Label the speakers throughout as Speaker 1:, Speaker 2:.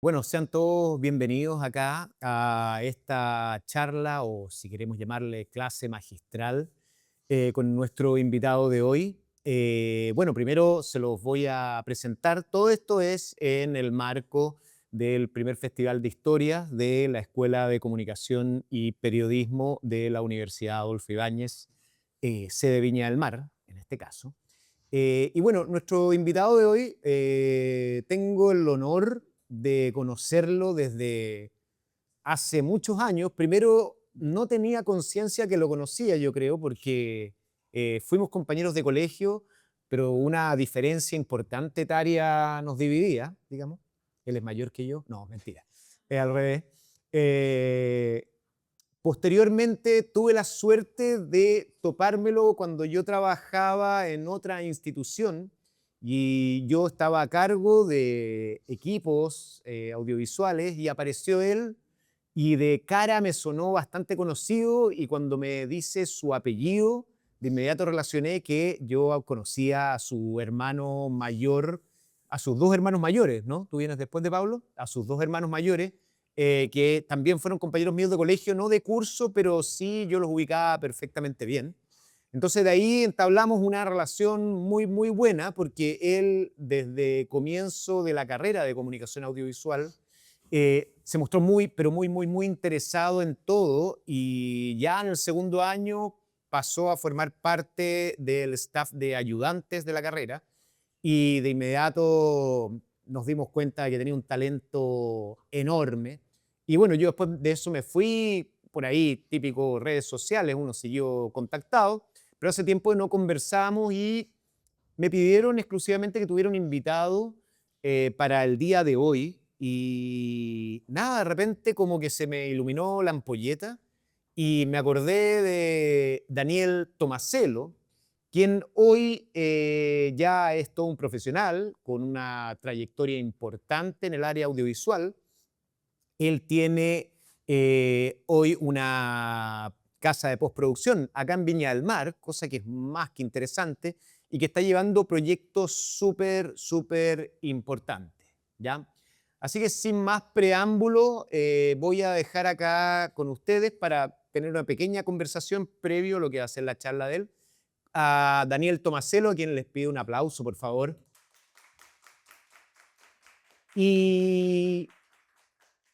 Speaker 1: Bueno, sean todos bienvenidos acá a esta charla, o si queremos llamarle clase magistral, con nuestro invitado de hoy. Bueno, primero se los voy a presentar. Todo esto es en el marco del primer Festival de Historia de la Escuela de Comunicación y Periodismo de la Universidad Adolfo Ibáñez, sede Viña del Mar, en este caso. Y bueno, nuestro invitado de hoy, tengo el honor de conocerlo desde hace muchos años. Primero, no tenía conciencia que lo conocía, yo creo, porque fuimos compañeros de colegio, pero una diferencia importante etaria nos dividía, digamos. Él es mayor que yo. No, mentira. Es al revés. Eh, Posteriormente tuve la suerte de topármelo cuando yo trabajaba en otra institución y yo estaba a cargo de equipos audiovisuales, y apareció él y de cara me sonó bastante conocido, y cuando me dice su apellido, de inmediato relacioné que yo conocía a su hermano mayor, a sus dos hermanos mayores, ¿no? Tú vienes después de Pablo, a sus dos hermanos mayores, que también fueron compañeros míos de colegio, no de curso, pero sí yo los ubicaba perfectamente bien. Entonces de ahí entablamos una relación muy, muy buena, porque él desde comienzo de la carrera de comunicación audiovisual se mostró muy, pero muy, muy, muy interesado en todo, y ya en el segundo año pasó a formar parte del staff de ayudantes de la carrera, y de inmediato nos dimos cuenta de que tenía un talento enorme. Y bueno, yo después de eso me fui por ahí, típico redes sociales, uno siguió contactado, pero hace tiempo no conversamos y me pidieron exclusivamente que tuviera un invitado para el día de hoy. Y nada, de repente como que se me iluminó la ampolleta y me acordé de Daniel Tomasello, quien hoy ya es todo un profesional con una trayectoria importante en el área audiovisual. Él tiene hoy una casa de postproducción acá en Viña del Mar, cosa que es más que interesante, y que está llevando proyectos súper, súper importantes, ¿ya? Así que sin más preámbulo, voy a dejar acá con ustedes para tener una pequeña conversación previo a lo que va a ser la charla de él, a Daniel Tomasello, a quien les pido un aplauso, por favor. Y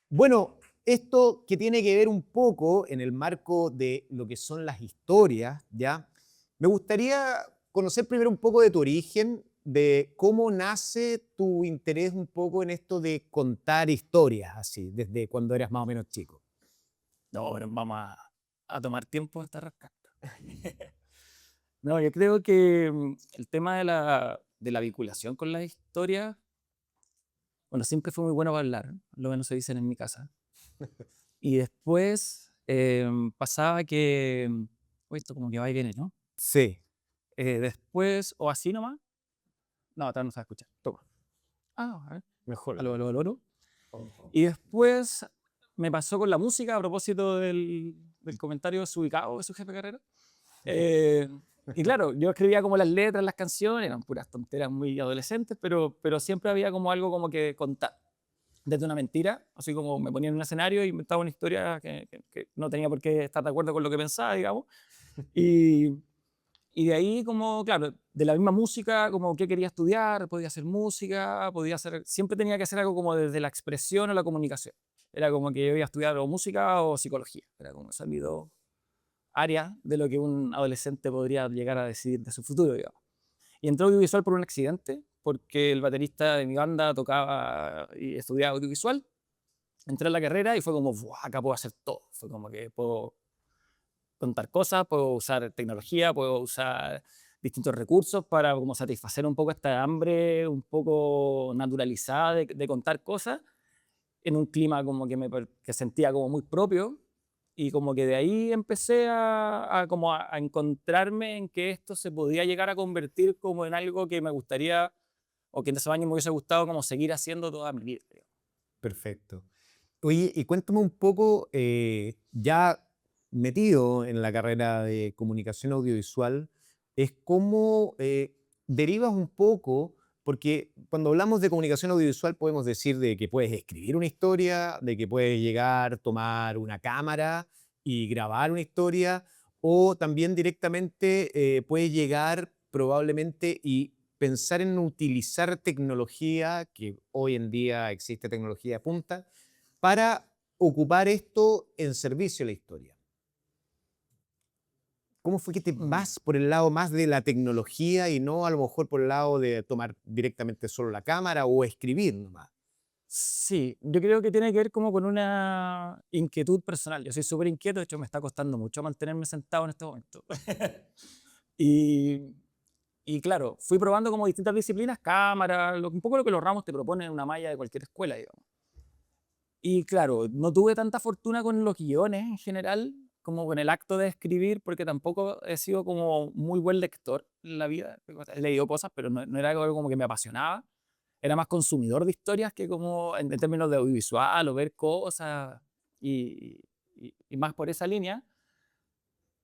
Speaker 1: bueno, esto que tiene que ver un poco en el marco de lo que son las historias, ¿ya? Me gustaría conocer primero un poco de tu origen, de cómo nace tu interés un poco en esto de contar historias, así, desde cuando eras más o menos chico.
Speaker 2: No, pero vamos a tomar tiempo hasta rascar. No, yo creo que el tema de la vinculación con la historia, bueno, siempre fue muy bueno para hablar, lo menos se dicen en mi casa. Y después pasaba que, uy, esto como que va y viene, ¿no?
Speaker 1: Sí,
Speaker 2: Después, o así nomás, no, tal no se va a escuchar. Toma. Ah, a ver,
Speaker 1: mejor.
Speaker 2: aló, aló, aló, aló. Y después me pasó con la música a propósito del comentario desubicado de su jefe de carrera. Eh, y claro, yo escribía como las letras, las canciones, eran puras tonteras muy adolescentes, pero siempre había como algo como que contar. Desde una mentira, así como me ponía en un escenario y inventaba una historia que no tenía por qué estar de acuerdo con lo que pensaba, digamos. Y, y de ahí como, claro, de la misma música, como qué quería estudiar, podía hacer música, podía hacer, siempre tenía que hacer algo como desde la expresión o la comunicación. Era como que yo iba a estudiar o música o psicología. Era como esa mi dos área de lo que un adolescente podría llegar a decidir de su futuro, digamos. Y entré a audiovisual por un accidente, porque el baterista de mi banda tocaba y estudiaba audiovisual. Entré a la carrera y fue como, "Buah, acá puedo hacer todo". Fue como que puedo contar cosas, puedo usar tecnología, puedo usar distintos recursos para como satisfacer un poco esta hambre un poco naturalizada de contar cosas en un clima como que sentía como muy propio. Y como que de ahí empecé como a encontrarme en que esto se podía llegar a convertir como en algo que me gustaría, o que en esos años me hubiese gustado como seguir haciendo toda mi vida.
Speaker 1: Perfecto. Oye, y cuéntame un poco, ya metido en la carrera de comunicación audiovisual, es cómo derivas un poco, porque cuando hablamos de comunicación audiovisual podemos decir de que puedes escribir una historia, de que puedes llegar, tomar una cámara y grabar una historia, o también directamente puedes llegar probablemente y pensar en utilizar tecnología, que hoy en día existe tecnología de punta, para ocupar esto en servicio a la historia. ¿Cómo fue que te
Speaker 2: Mm.
Speaker 1: vas por el lado más de la tecnología y no a lo mejor por el lado de tomar directamente solo la cámara o escribir nomás?
Speaker 2: Sí, yo creo que tiene que ver como con una inquietud personal. Yo soy súper inquieto, de hecho me está costando mucho mantenerme sentado en este momento. y, y claro, fui probando como distintas disciplinas, cámara, un poco lo que los ramos te proponen en una malla de cualquier escuela, digamos. Y claro, no tuve tanta fortuna con los guiones en general, como con el acto de escribir, porque tampoco he sido como muy buen lector en la vida. He leído cosas, pero no era algo como que me apasionaba. Era más consumidor de historias que como en términos de audiovisual o ver cosas y más por esa línea.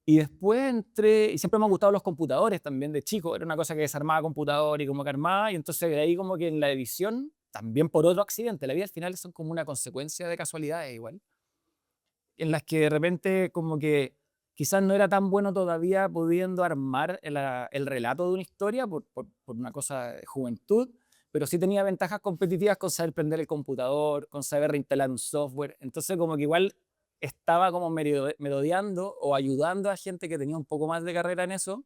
Speaker 2: Y después entré, y siempre me han gustado los computadores también de chico, era una cosa que desarmaba computador y como que armaba, y entonces de ahí como que en la edición, también por otro accidente, la vida al final son como una consecuencia de casualidades igual, en las que de repente como que quizás no era tan bueno todavía pudiendo armar el relato de una historia por una cosa de juventud, pero sí tenía ventajas competitivas con saber prender el computador, con saber reinstalar un software. Entonces como que igual estaba como merodeando o ayudando a gente que tenía un poco más de carrera en eso.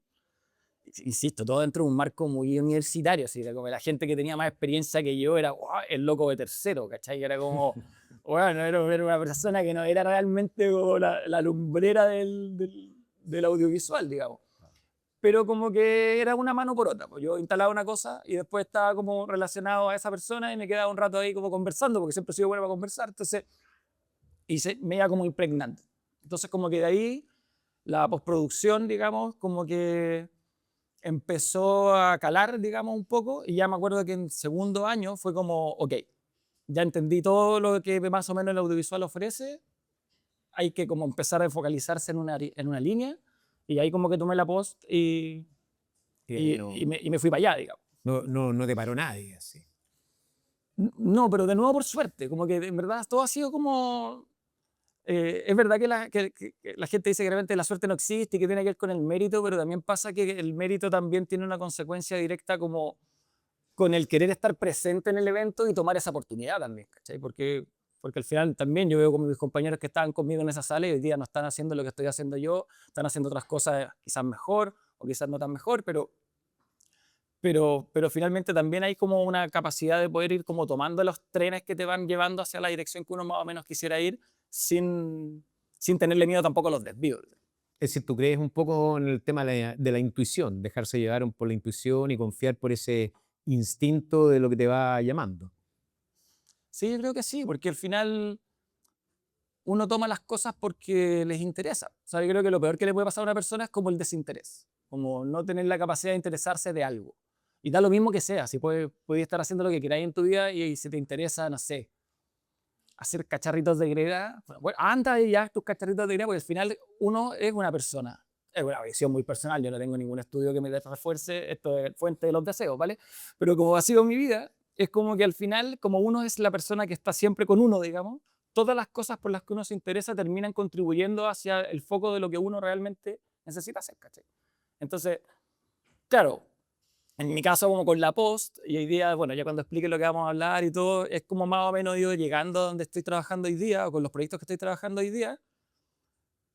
Speaker 2: Insisto, todo dentro de un marco muy universitario, así, era como la gente que tenía más experiencia que yo era "Guau, el loco de tercero", ¿cachai? Era como, bueno, era una persona que no era realmente como la lumbrera del audiovisual, digamos. Pero como que era una mano por otra, pues yo instalaba una cosa y después estaba como relacionado a esa persona y me quedaba un rato ahí como conversando, porque siempre he sido bueno para conversar, entonces me iba como impregnando. Entonces como que de ahí la postproducción, digamos, como que empezó a calar, digamos, un poco, y ya me acuerdo que en segundo año fue como, ok, ya entendí todo lo que más o menos el audiovisual ofrece, hay que como empezar a focalizarse en una línea, y ahí como que tomé la post
Speaker 1: Y ahí no,
Speaker 2: y me fui para allá, digamos.
Speaker 1: no te paró nadie así.
Speaker 2: No, pero de nuevo por suerte, como que en verdad todo ha sido como... es verdad que que la gente dice que realmente la suerte no existe y que tiene que ver con el mérito, pero también pasa que el mérito también tiene una consecuencia directa como con el querer estar presente en el evento y tomar esa oportunidad también, ¿cachai? Porque al final también yo veo como mis compañeros que estaban conmigo en esa sala y hoy día no están haciendo lo que estoy haciendo yo, están haciendo otras cosas quizás mejor o quizás no tan mejor, pero finalmente también hay como una capacidad de poder ir como tomando los trenes que te van llevando hacia la dirección que uno más o menos quisiera ir sin tenerle miedo tampoco a los desvíos.
Speaker 1: Es decir, tú crees un poco en el tema de la intuición, dejarse llevar por la intuición y confiar por ese instinto de lo que te va llamando.
Speaker 2: Sí, yo creo que sí, porque al final uno toma las cosas porque les interesa. O sea, yo creo que lo peor que le puede pasar a una persona es como el desinterés, como no tener la capacidad de interesarse de algo. Y da lo mismo que sea, si puedes estar haciendo lo que queráis en tu vida y si te interesa, no sé, hacer cacharritos de greda, bueno, anda y ya tus cacharritos de greda, porque al final uno es una persona. Es una visión muy personal, yo no tengo ningún estudio que me refuerce esto de fuente de los deseos, ¿vale? Pero como ha sido mi vida, es como que al final, como uno es la persona que está siempre con uno, digamos, todas las cosas por las que uno se interesa terminan contribuyendo hacia el foco de lo que uno realmente necesita hacer, ¿cachai? Entonces, claro, en mi caso como con la post, y hoy día, bueno, ya cuando explique lo que vamos a hablar y todo, es como más o menos ido llegando a donde estoy trabajando hoy día, o con los proyectos que estoy trabajando hoy día,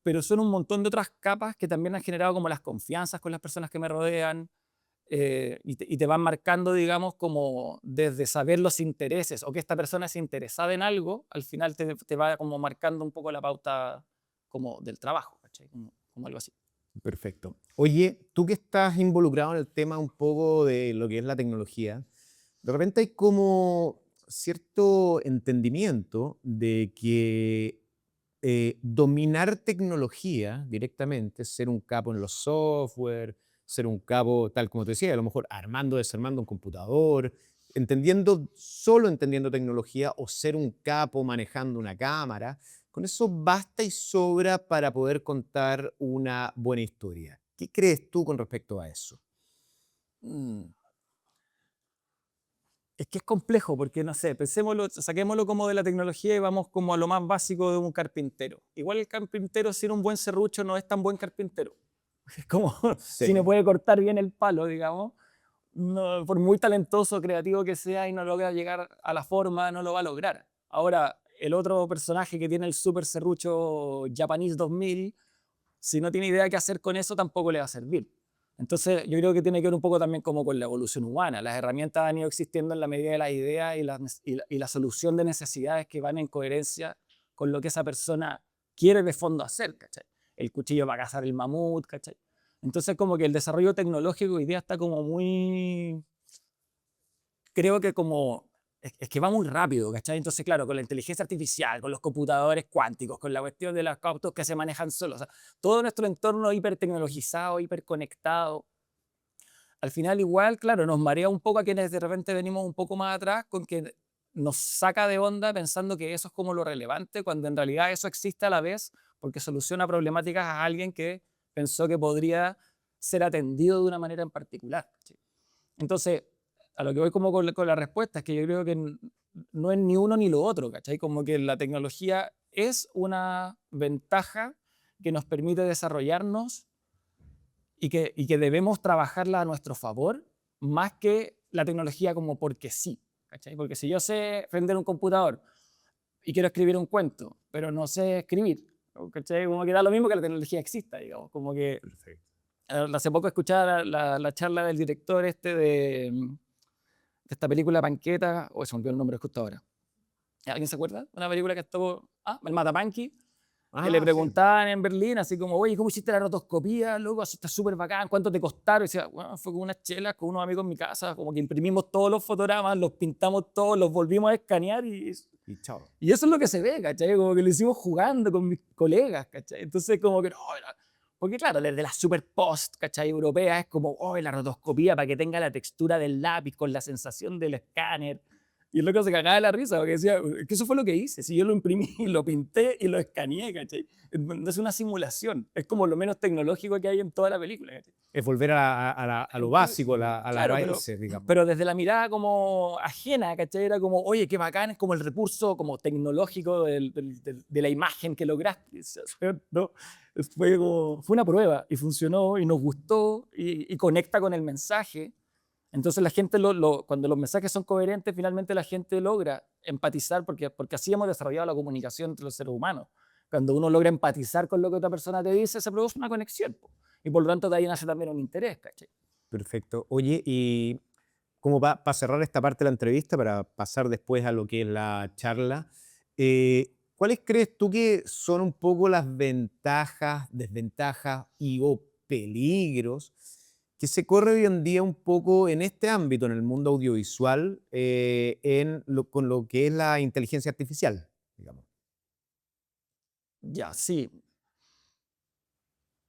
Speaker 2: pero son un montón de otras capas que también han generado como las confianzas con las personas que me rodean, y te van marcando, digamos, como desde saber los intereses, o que esta persona es interesada en algo, al final te va como marcando un poco la pauta como del trabajo, ¿cachai? Como algo así.
Speaker 1: Perfecto. Oye, tú que estás involucrado en el tema un poco de lo que es la tecnología, de repente hay como cierto entendimiento de que dominar tecnología directamente, ser un capo en los software, ser un capo, tal como te decía, a lo mejor armando, desarmando un computador, solo entendiendo tecnología o ser un capo manejando una cámara, con eso basta y sobra para poder contar una buena historia. ¿Qué crees tú con respecto a eso?
Speaker 2: Mm. Es que es complejo porque, no sé, pensémoslo, saquémoslo como de la tecnología y vamos como a lo más básico de un carpintero. Igual el carpintero sin un buen serrucho no es tan buen carpintero. Es como si no
Speaker 1: Sí,
Speaker 2: puede cortar bien el palo, digamos, por muy talentoso, creativo que sea y no logra llegar a la forma, no lo va a lograr. Ahora, el otro personaje que tiene el super serrucho Japanese 2000, si no tiene idea qué hacer con eso, tampoco le va a servir. Entonces, yo creo que tiene que ver un poco también como con la evolución humana. Las herramientas han ido existiendo en la medida de las ideas y la solución de necesidades que van en coherencia con lo que esa persona quiere de fondo hacer, ¿cachai? El cuchillo para cazar el mamut, ¿cachai? Entonces, como que el desarrollo tecnológico hoy día está como muy, creo que como, es que va muy rápido, ¿cachai? Entonces, claro, con la inteligencia artificial, con los computadores cuánticos, con la cuestión de los autos que se manejan solos, o sea, todo nuestro entorno hipertecnologizado, hiperconectado, al final igual, claro, nos marea un poco a quienes de repente venimos un poco más atrás con que nos saca de onda pensando que eso es como lo relevante, cuando en realidad eso existe a la vez porque soluciona problemáticas a alguien que pensó que podría ser atendido de una manera en particular. ¿Sí? Entonces, a lo que voy como con la respuesta es que yo creo que no es ni uno ni lo otro, ¿cachai? Como que la tecnología es una ventaja que nos permite desarrollarnos y que debemos trabajarla a nuestro favor, más que la tecnología como porque sí, ¿cachai? Porque si yo sé prender un computador y quiero escribir un cuento, pero no sé escribir, ¿cachai? Como que da lo mismo que la tecnología exista, digamos, como que
Speaker 1: perfecto.
Speaker 2: hace poco escuchaba la charla del director este de esta película Panqueta, o se me olvidó el nombre justo ahora. ¿Alguien se acuerda? Una película que estuvo, el Matapanqui, que le
Speaker 1: Ah, sí.
Speaker 2: preguntaban en Berlín, así como, oye, ¿cómo hiciste la rotoscopía? Loco, eso está súper bacán, ¿cuánto te costaron? Y decía, bueno, fue con unas chelas, con unos amigos en mi casa, como que imprimimos todos los fotogramas, los pintamos todos, los volvimos a escanear
Speaker 1: Y chao.
Speaker 2: y eso es lo que se ve, ¿cachai? Como que lo hicimos jugando con mis colegas, ¿cachai? Entonces, como que, no, porque claro, desde la super post, ¿cachai? Europea es como, oh, la rotoscopía para que tenga la textura del lápiz con la sensación del escáner. Y el loco se cagaba de la risa porque decía, es que eso fue lo que hice. Si yo lo imprimí, lo pinté y lo escaneé, ¿cachai? No es una simulación. Es como lo menos tecnológico que hay en toda la película, ¿cachai?
Speaker 1: Es volver a lo básico, a las
Speaker 2: Claro,
Speaker 1: raíces, digamos.
Speaker 2: pero desde la mirada como ajena, ¿cachai? Era como, oye, qué bacán, es como el recurso como tecnológico de la imagen que lograste, ¿no? Fue una prueba y funcionó y nos gustó y conecta con el mensaje. Entonces la gente, cuando los mensajes son coherentes, finalmente la gente logra empatizar porque así hemos desarrollado la comunicación entre los seres humanos. Cuando uno logra empatizar con lo que otra persona te dice, se produce una conexión. Po. Y por lo tanto de ahí nace también un interés, ¿cachai?
Speaker 1: Perfecto. Oye, y como para cerrar esta parte de la entrevista, para pasar después a lo que es la charla, ¿cuáles crees tú que son un poco las ventajas, desventajas y o peligros que se corre hoy en día un poco en este ámbito, en el mundo audiovisual, con lo que es la inteligencia artificial, digamos?
Speaker 2: Ya, sí.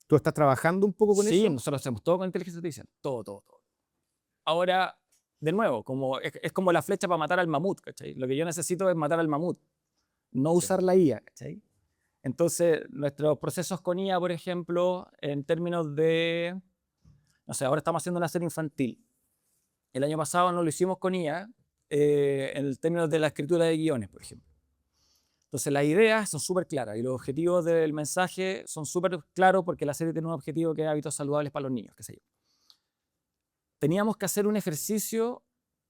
Speaker 1: ¿Tú estás trabajando un poco con
Speaker 2: Sí,
Speaker 1: eso?
Speaker 2: nosotros hacemos todo con inteligencia artificial. Todo, todo, todo. Ahora, de nuevo, es como la flecha para matar al mamut, ¿cachai? Lo que yo necesito es matar al mamut, no
Speaker 1: Sí.
Speaker 2: usar la IA, ¿cachai? Entonces, nuestros procesos con IA, por ejemplo, en términos de, no sé, ahora estamos haciendo una serie infantil. El año pasado no lo hicimos con IA, en términos de la escritura de guiones, por ejemplo. Entonces, las ideas son súper claras y los objetivos del mensaje son súper claros porque la serie tiene un objetivo que es hábitos saludables para los niños, qué sé yo. Teníamos que hacer un ejercicio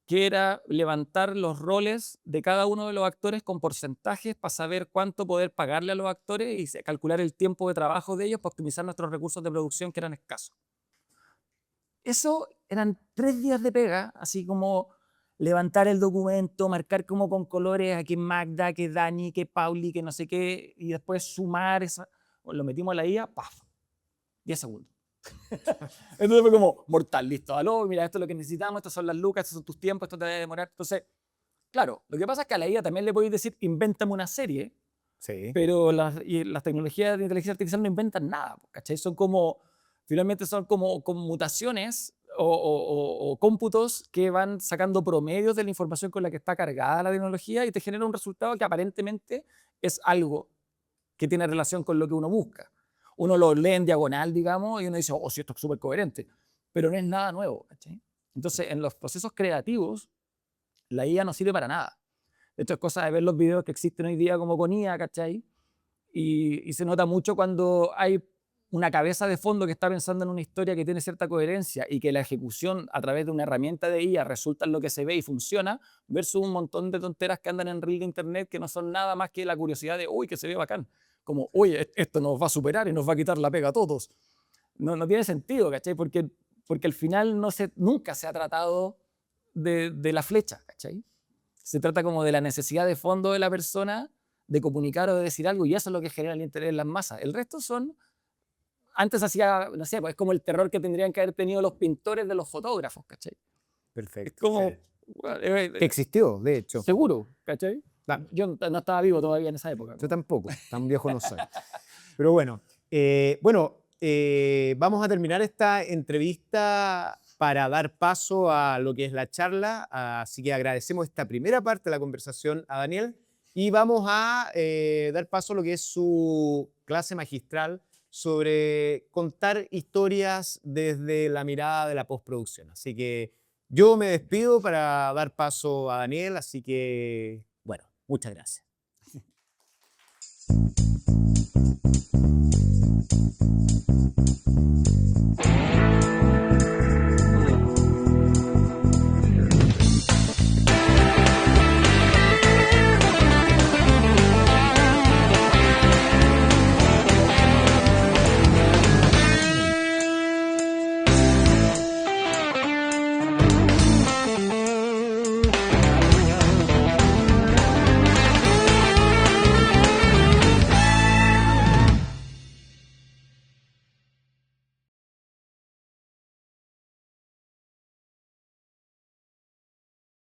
Speaker 2: que era levantar los roles de cada uno de los actores con porcentajes para saber cuánto poder pagarle a los actores y calcular el tiempo de trabajo de ellos para optimizar nuestros recursos de producción que eran escasos. Eso eran 3 días de pega, así como levantar el documento, marcar como con colores a que Magda, que Dani, que Pauli, que no sé qué, y después sumar, lo metimos a la IA, ¡paf! 10 segundos. Entonces fue como, mortal, listo, aló, mira, esto es lo que necesitamos, estas son las lucas, estos son tus tiempos, esto te debe demorar. Entonces, claro, lo que pasa es que a la IA también le podéis decir, invéntame una serie,
Speaker 1: Sí.
Speaker 2: pero las tecnologías de inteligencia artificial no inventan nada, ¿cachai? Son como, finalmente son como mutaciones o cómputos que van sacando promedios de la información con la que está cargada la tecnología y te genera un resultado que aparentemente es algo que tiene relación con lo que uno busca. Uno lo lee en diagonal, digamos, y uno dice, oh, sí, esto es súper coherente, pero no es nada nuevo, ¿cachai? Entonces, en los procesos creativos, la IA no sirve para nada. De hecho, es cosa de ver los videos que existen hoy día como con IA, ¿cachai? Y se nota mucho cuando hay una cabeza de fondo que está pensando en una historia que tiene cierta coherencia y que la ejecución a través de una herramienta de IA resulta en lo que se ve y funciona, versus un montón de tonteras que andan en reel de internet que no son nada más que la curiosidad de, uy, que se ve bacán. Como, oye, esto nos va a superar y nos va a quitar la pega a todos. No tiene sentido, ¿cachai? Porque al final nunca se ha tratado de la flecha, ¿cachai? Se trata como de la necesidad de fondo de la persona de comunicar o de decir algo, y eso es lo que genera el interés en las masas. El resto son, antes hacía, no sé, pues es como el terror que tendrían que haber tenido los pintores de los fotógrafos, ¿cachai?
Speaker 1: Perfecto.
Speaker 2: Es como,
Speaker 1: Sí.
Speaker 2: bueno,
Speaker 1: Que existió, de hecho.
Speaker 2: seguro, ¿cachai?
Speaker 1: Ah.
Speaker 2: Yo no estaba vivo todavía en esa época.
Speaker 1: Yo tampoco, tan viejo no soy. Pero bueno, vamos a terminar esta entrevista para dar paso a lo que es la charla. Así que agradecemos esta primera parte de la conversación a Daniel y vamos a dar paso a lo que es su clase magistral sobre contar historias desde la mirada de la postproducción. Así que yo me despido para dar paso a Daniel, así que, bueno, muchas gracias.